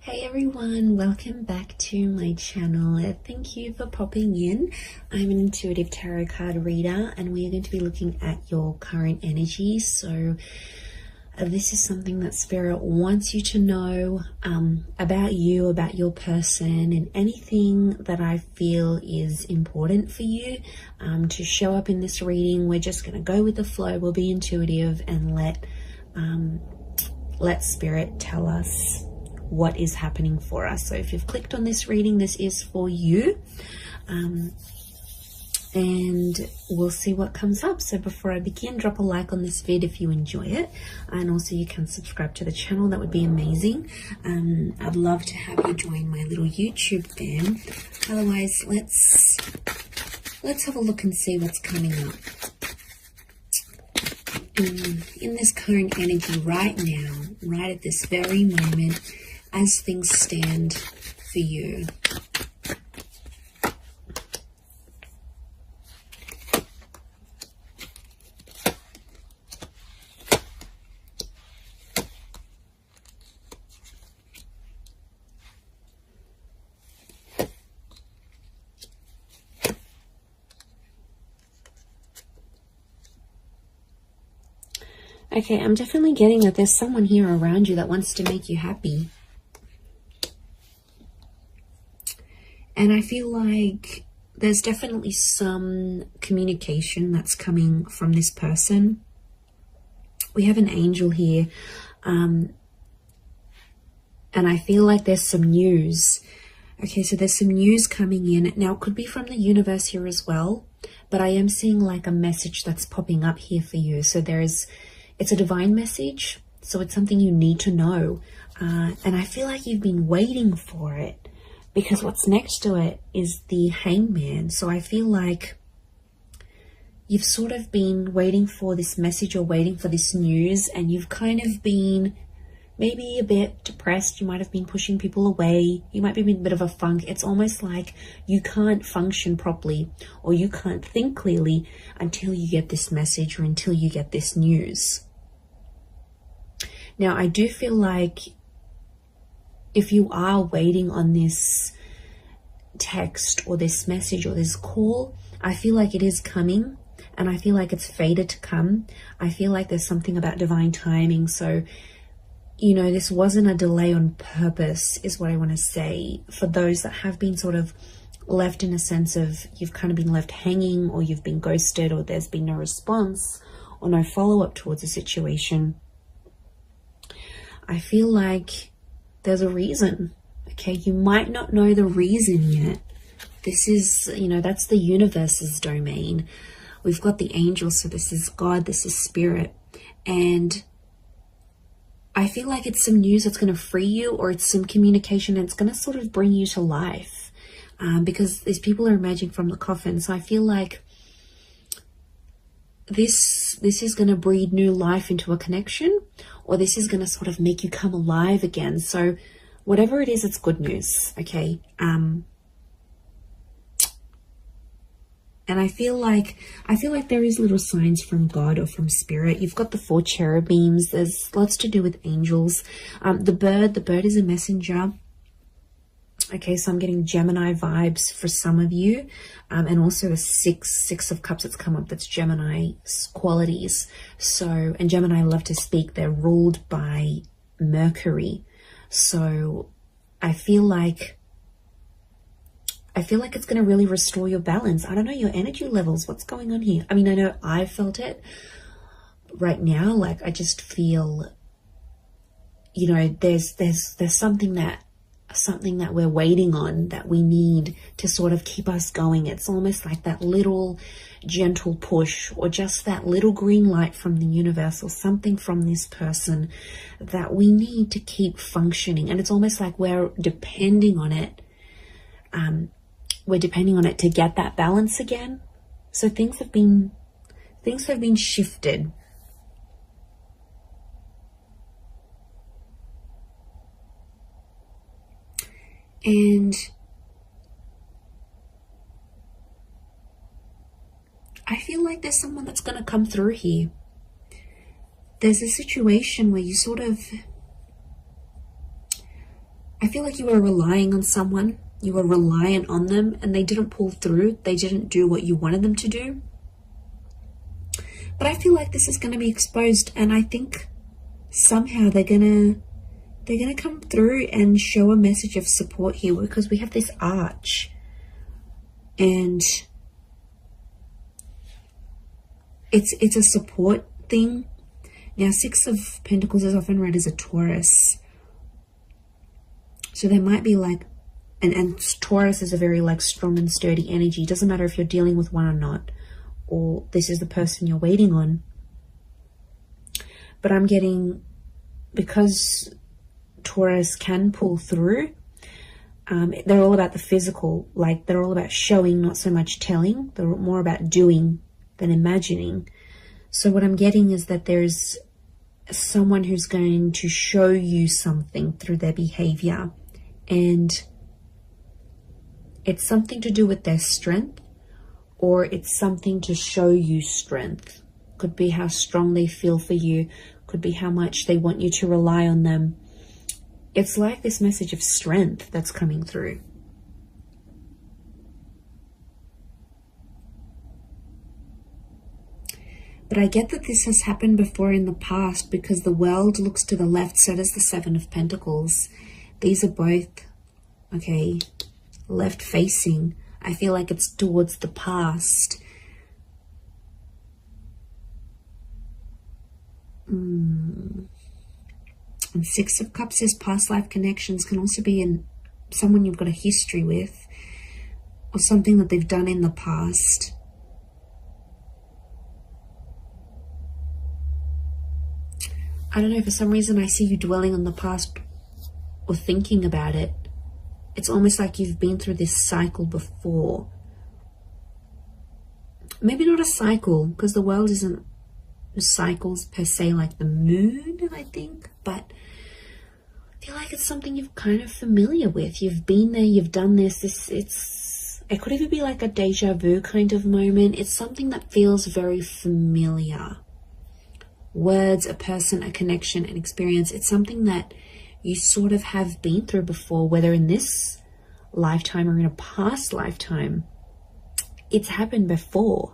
Hey everyone, welcome back to my channel. Thank you for popping in. I'm an intuitive tarot card reader and we are going to be looking at your current energy. So this is something that Spirit wants you to know about you, about your person, and anything that I feel is important for you to show up in this reading. We're just going to go with the flow. We'll be intuitive and let Spirit tell us what is happening for us. So if you've clicked on this reading, this is for you, and we'll see what comes up. So before I begin, drop a like on this vid if you enjoy it, and also you can subscribe to the channel. That would be amazing. I'd love to have you join my little YouTube fam. Otherwise, let's have a look and see what's coming up in this current energy right now, right at this very moment, as things stand for you. Okay, I'm definitely getting that there's someone here around you that wants to make you happy. And I feel like there's definitely some communication that's coming from this person. We have an angel here. And I feel like there's some news. Okay, so there's some news coming in. Now, it could be from the universe here as well. But I am seeing like a message that's popping up here for you. So it's a divine message. So it's something you need to know. And I feel like you've been waiting for it, because what's next to it is the Hangman. So I feel like you've sort of been waiting for this message or waiting for this news, and you've kind of been maybe a bit depressed. You might have been pushing people away. You might be in a bit of a funk. It's almost like you can't function properly or you can't think clearly until you get this message or until you get this news. Now, I do feel like if you are waiting on this text or this message or this call, I feel like it is coming, and I feel like it's fated to come. I feel like there's something about divine timing. So, you know, this wasn't a delay on purpose, is what I want to say. For those that have been sort of left in a sense of you've kind of been left hanging, or you've been ghosted, or there's been no response or no follow-up towards a situation, I feel like there's a reason. Okay, you might not know the reason yet. This is, you know, that's the universe's domain. We've got the angels, so this is God, this is Spirit. And I feel like it's some news that's going to free you, or it's some communication and it's going to sort of bring you to life. Because these people are emerging from the coffin. So I feel like this is going to breathe new life into a connection, or this is going to sort of make you come alive again. So whatever it is, it's good news. Okay. And I feel like there is little signs from God or from Spirit. You've got the 4 cherubims. There's lots to do with angels. The bird is a messenger. Okay, so I'm getting Gemini vibes for some of you, and also the six of cups that's come up. That's Gemini qualities. So, and Gemini love to speak. They're ruled by Mercury. So I feel like it's going to really restore your balance. I don't know your energy levels. What's going on here? I mean, I know I felt it right now. Like, I just feel, you know, there's something that we're waiting on, that we need to sort of keep us going. It's almost like that little gentle push, or just that little green light from the universe, or something from this person that we need to keep functioning. And it's almost like we're depending on it. We're depending on it to get that balance again. So things have been shifted. And I feel like there's someone that's going to come through here. There's a situation where you sort of, I feel like you were relying on someone, you were reliant on them, and they didn't pull through. They didn't do what you wanted them to do. But I feel like this is going to be exposed, and I think somehow they're gonna come through and show a message of support here, because we have this arch, and it's a support thing. Now, Six of Pentacles is often read as a Taurus, so there might be like, and Taurus is a very like strong and sturdy energy. It doesn't matter if you're dealing with one or not, or this is the person you're waiting on. But I'm getting, because Taurus can pull through, they're all about the physical, like they're all about showing, not so much telling. They're more about doing than imagining. So what I'm getting is that there's someone who's going to show you something through their behavior, and it's something to do with their strength, or it's something to show you strength. Could be how strong they feel for you, could be how much they want you to rely on them. It's like this message of strength that's coming through. But I get that this has happened before in the past, because the world looks to the left, so does the Seven of Pentacles. These are both, okay, left facing. I feel like it's towards the past. And Six of Cups is past life connections. Can also be in someone you've got a history with, or something that they've done in the past. I don't know, for some reason I see you dwelling on the past or thinking about it. It's almost like you've been through this cycle before. Maybe not a cycle, because the world isn't cycles per se, like the moon, I think. But I feel like it's something you're kind of familiar with. You've been there, you've done this. It could even be like a deja vu kind of moment. It's something that feels very familiar. Words, a person, a connection, an experience. It's something that you sort of have been through before, whether in this lifetime or in a past lifetime. It's happened before.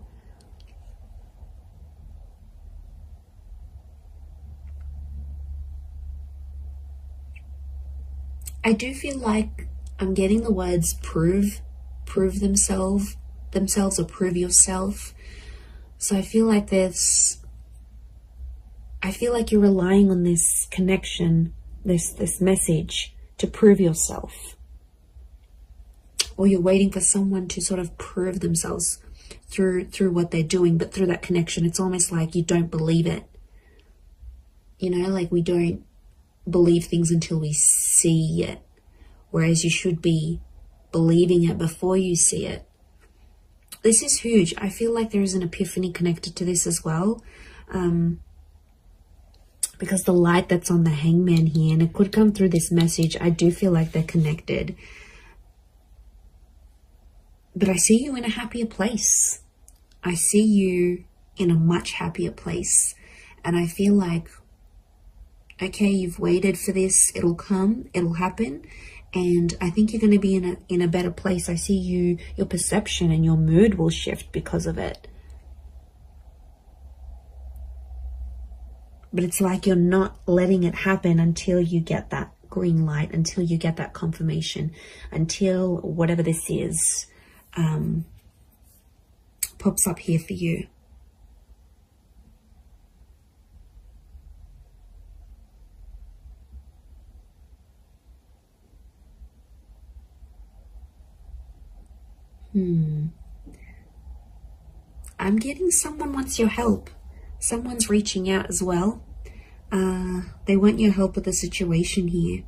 I do feel like I'm getting the words prove themselves or prove yourself. So I feel like you're relying on this connection, this message to prove yourself. Or you're waiting for someone to sort of prove themselves through what they're doing, but through that connection, it's almost like you don't believe it. You know, like we don't believe things until we see it, whereas you should be believing it before you see it. This is huge. I feel like there is an epiphany connected to this as well. Because the light that's on the Hangman here, and it could come through this message, I do feel like they're connected. But I see you in a happier place. I see you in a much happier place. And I feel like, okay, you've waited for this, it'll come, it'll happen. And I think you're going to be in a better place. I see your perception and your mood will shift because of it. But it's like you're not letting it happen until you get that green light, until you get that confirmation, until whatever this is pops up here for you. I'm getting someone wants your help. Someone's reaching out as well. They want your help with the situation here.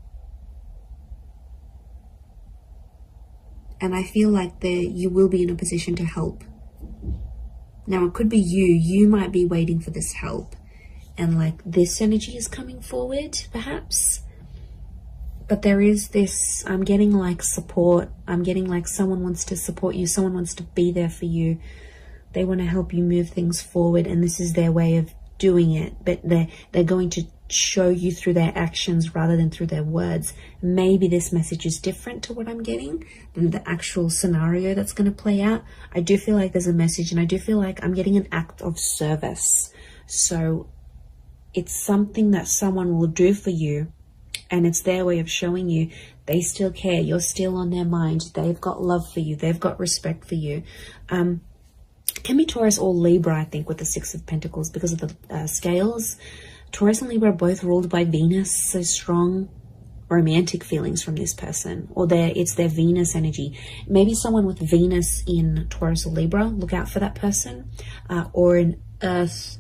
And I feel like you will be in a position to help. Now, it could be you might be waiting for this help. And like this energy is coming forward, perhaps. But there is this, I'm getting like support. I'm getting like someone wants to support you. Someone wants to be there for you. They want to help you move things forward. And this is their way of doing it. But they're going to show you through their actions rather than through their words. Maybe this message is different to what I'm getting than the actual scenario that's going to play out. I do feel like there's a message, and I do feel like I'm getting an act of service. So it's something that someone will do for you, and it's their way of showing you they still care. You're still on their mind. They've got love for you. They've got respect for you. Can be Taurus or Libra, I think, with the Six of Pentacles because of the scales. Taurus and Libra are both ruled by Venus, so strong romantic feelings from this person, or it's their Venus energy. Maybe someone with Venus in Taurus or Libra, look out for that person, or an Earth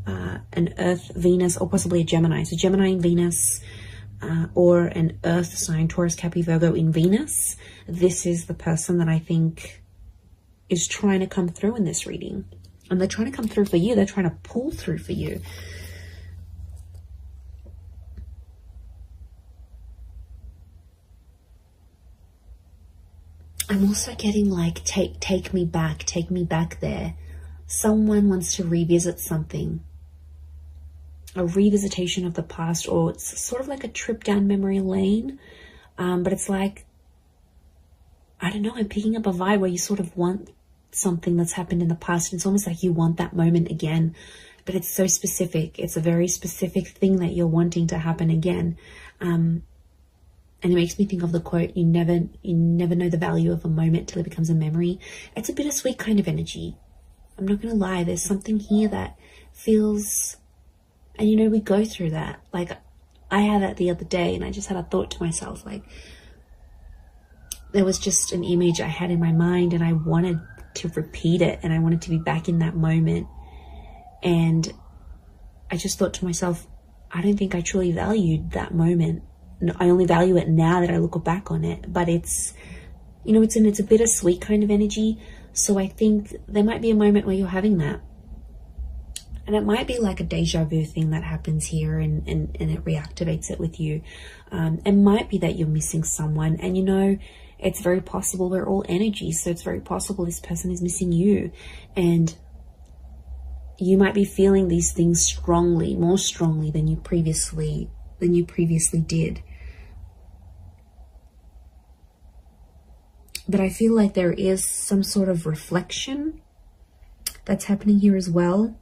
Venus, or possibly a Gemini. So Gemini in Venus, or an Earth sign, Taurus, Capricorn, Virgo in Venus. This is the person that I think is trying to come through in this reading, and they're trying to come through for you. They're trying to pull through for you. I'm also getting like, take me back there. Someone wants to revisit something, a revisitation of the past, or it's sort of like a trip down memory lane. But it's like, I don't know, I'm picking up a vibe where you sort of want something that's happened in the past. It's almost like you want that moment again, but it's so specific. It's a very specific thing that you're wanting to happen again. And it makes me think of the quote, you never know the value of a moment till it becomes a memory. It's a bittersweet kind of energy. I'm not going to lie. There's something here that feels, and you know, we go through that. Like, I had that the other day, and I just had a thought to myself, like, there was just an image I had in my mind, and I wanted to repeat it, and I wanted to be back in that moment. And I just thought to myself, I don't think I truly valued that moment. I only value it now that I look back on it. But it's, you know, it's a bittersweet kind of energy. So I think there might be a moment where you're having that. And it might be like a deja vu thing that happens here, and it reactivates it with you. It might be that you're missing someone, and you know, it's very possible we're all energy. So it's very possible this person is missing you, and you might be feeling these things strongly, more strongly than you previously did. But I feel like there is some sort of reflection that's happening here as well.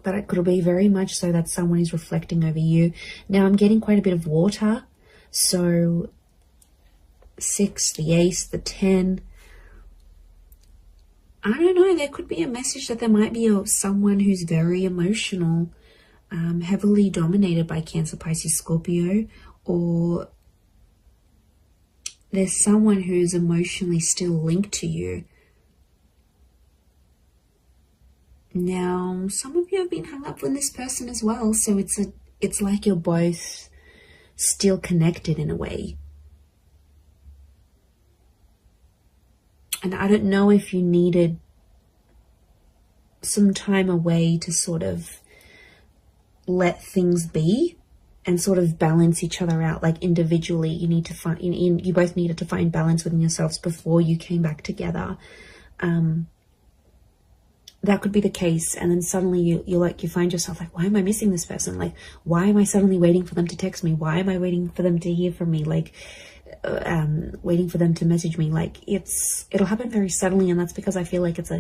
But it could be very much so that someone is reflecting over you. Now I'm getting quite a bit of water. So 6, the ace, the 10. I don't know. There could be a message that there might be someone who's very emotional, heavily dominated by Cancer, Pisces, Scorpio, or there's someone who's emotionally still linked to you. Now, some of you have been hung up with this person as well, so it's like you're both still connected in a way. And I don't know if you needed some time away to sort of let things be and sort of balance each other out. Like individually, you need to find, you both needed to find balance within yourselves before you came back together. That could be the case. And then suddenly you find yourself like, why am I missing this person? Like, why am I suddenly waiting for them to text me? Why am I waiting for them to hear from me? Like, waiting for them to message me. Like, it'll happen very suddenly. And that's because I feel like it's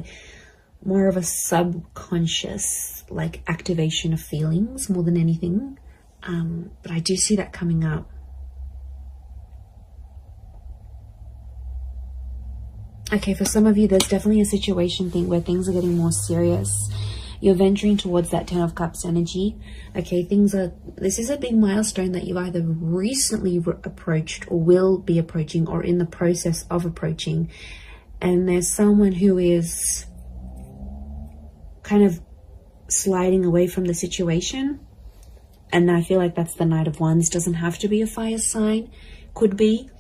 more of a subconscious, like, activation of feelings more than anything. But I do see that coming up. Okay, for some of you, there's definitely a situation thing where things are getting more serious. You're venturing towards that 10 of Cups energy. Okay, this is a big milestone that you've either recently approached or will be approaching or in the process of approaching. And there's someone who is kind of sliding away from the situation. And I feel like that's the Knight of Wands. Doesn't have to be a fire sign. Could be.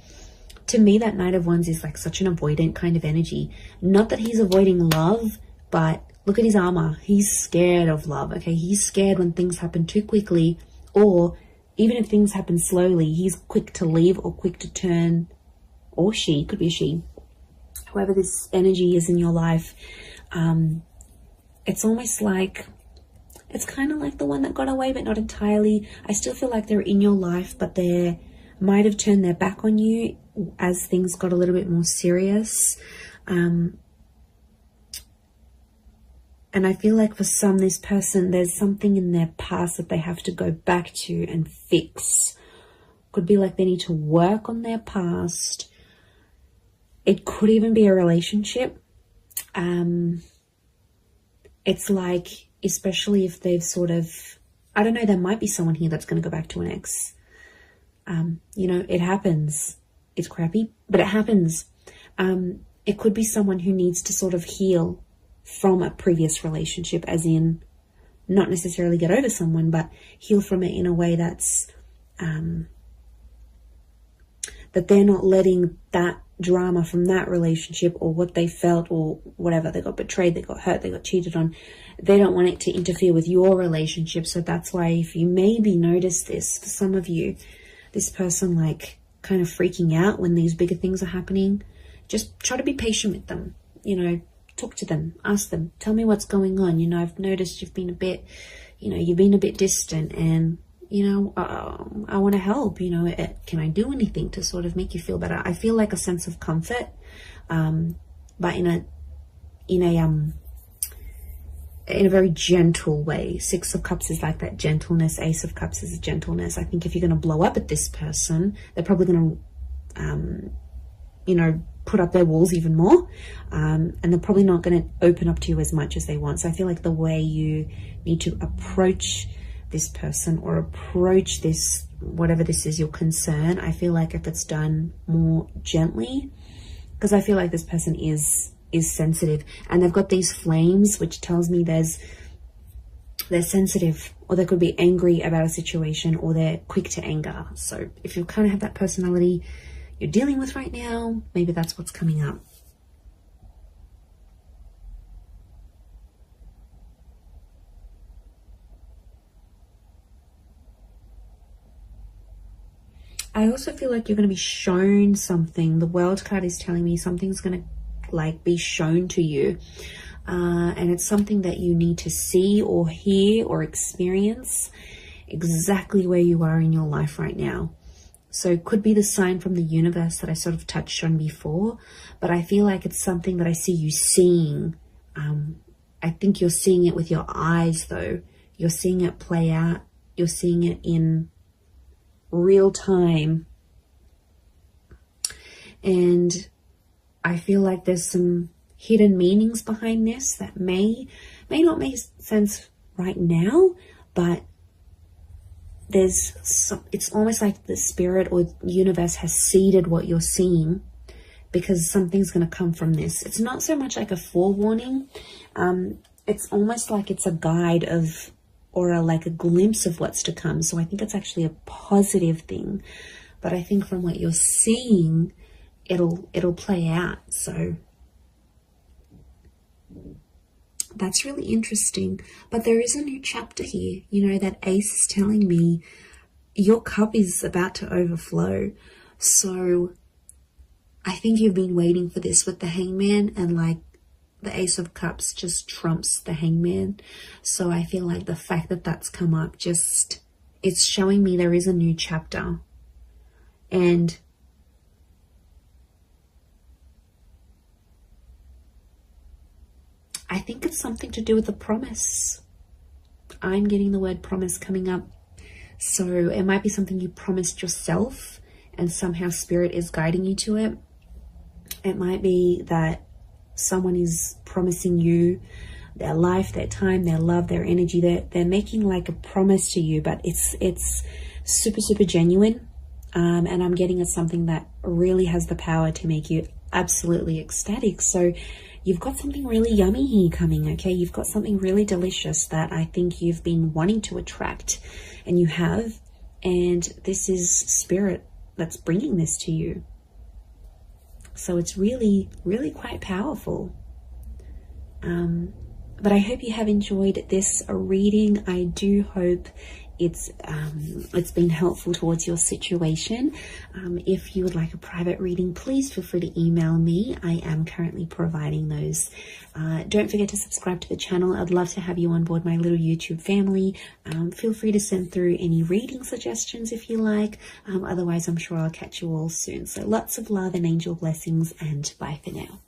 To me, that Knight of Wands is like such an avoidant kind of energy. Not that he's avoiding love, but look at his armor. He's scared of love, okay? He's scared when things happen too quickly, or even if things happen slowly, he's quick to leave or quick to turn, or she, could be a she. Whoever this energy is in your life, it's almost like It's kind of like the one that got away, but not entirely. I still feel like they're in your life, but they might have turned their back on you as things got a little bit more serious. And I feel like for some, this person, there's something in their past that they have to go back to and fix. Could be like they need to work on their past. It could even be a relationship. It's like, especially if they've sort of, I don't know, there might be someone here that's going to go back to an ex. You know, it happens. It's crappy, but it happens. It could be someone who needs to sort of heal from a previous relationship, as in not necessarily get over someone, but heal from it in a way that's, that they're not letting that drama from that relationship or what they felt or whatever, they got betrayed, they got hurt, they got cheated on, they don't want it to interfere with your relationship. So that's why, if you maybe notice this, for some of you, this person like kind of freaking out when these bigger things are happening, just try to be patient with them, you know, talk to them, ask them, tell me what's going on. You know, I've noticed you've been a bit, you know, you've been a bit distant, and you know, I want to help, you know, can I do anything to sort of make you feel better? I feel like a sense of comfort, but in a very gentle way. Six of Cups is like that gentleness. Ace of Cups is a gentleness. I think if you're going to blow up at this person, they're probably going to, you know, put up their walls even more, and they're probably not going to open up to you as much as they want. So I feel like the way you need to approach this person or approach this, whatever this is, your concern, I feel like if it's done more gently, because I feel like this person is sensitive, and they've got these flames, which tells me they're sensitive, or they could be angry about a situation, or they're quick to anger. So if you kind of have that personality you're dealing with right now, maybe that's what's coming up. I also feel like you're going to be shown something. The World card is telling me something's going to like be shown to you. And it's something that you need to see or hear or experience exactly where you are in your life right now. So it could be the sign from the universe that I sort of touched on before, but I feel like it's something that I see you seeing. I think you're seeing it with your eyes though. You're seeing it play out. You're seeing it in real time, and I feel like there's some hidden meanings behind this that may not make sense right now, but there's some, it's almost like the spirit or universe has seeded what you're seeing, because something's going to come from this. It's not so much like a forewarning, it's almost like it's a guide of, or like a glimpse of what's to come. So I think it's actually a positive thing, but I think from what you're seeing, it'll play out. So that's really interesting. But there is a new chapter here. You know, that ace is telling me your cup is about to overflow. So I think you've been waiting for this with the Hangman, and like the Ace of Cups just trumps the Hangman. So I feel like the fact that that's come up, just, it's showing me there is a new chapter. And I think it's something to do with the promise. I'm getting the word promise coming up. So it might be something you promised yourself and somehow spirit is guiding you to it. It might be that someone is promising you their life, their time, their love, their energy. They're making like a promise to you, but it's super, super genuine. And I'm getting it's something that really has the power to make you absolutely ecstatic. So you've got something really yummy here coming, okay? You've got something really delicious that I think you've been wanting to attract, and you have. And this is spirit that's bringing this to you. So it's really, really quite powerful. But I hope you have enjoyed this reading. I do hope it's been helpful towards your situation. If you would like a private reading, please feel free to email me. I am currently providing those. Don't forget to subscribe to the channel. I'd love to have you on board my little YouTube family. Feel free to send through any reading suggestions if you like. Otherwise, I'm sure I'll catch you all soon. So lots of love and angel blessings, and bye for now.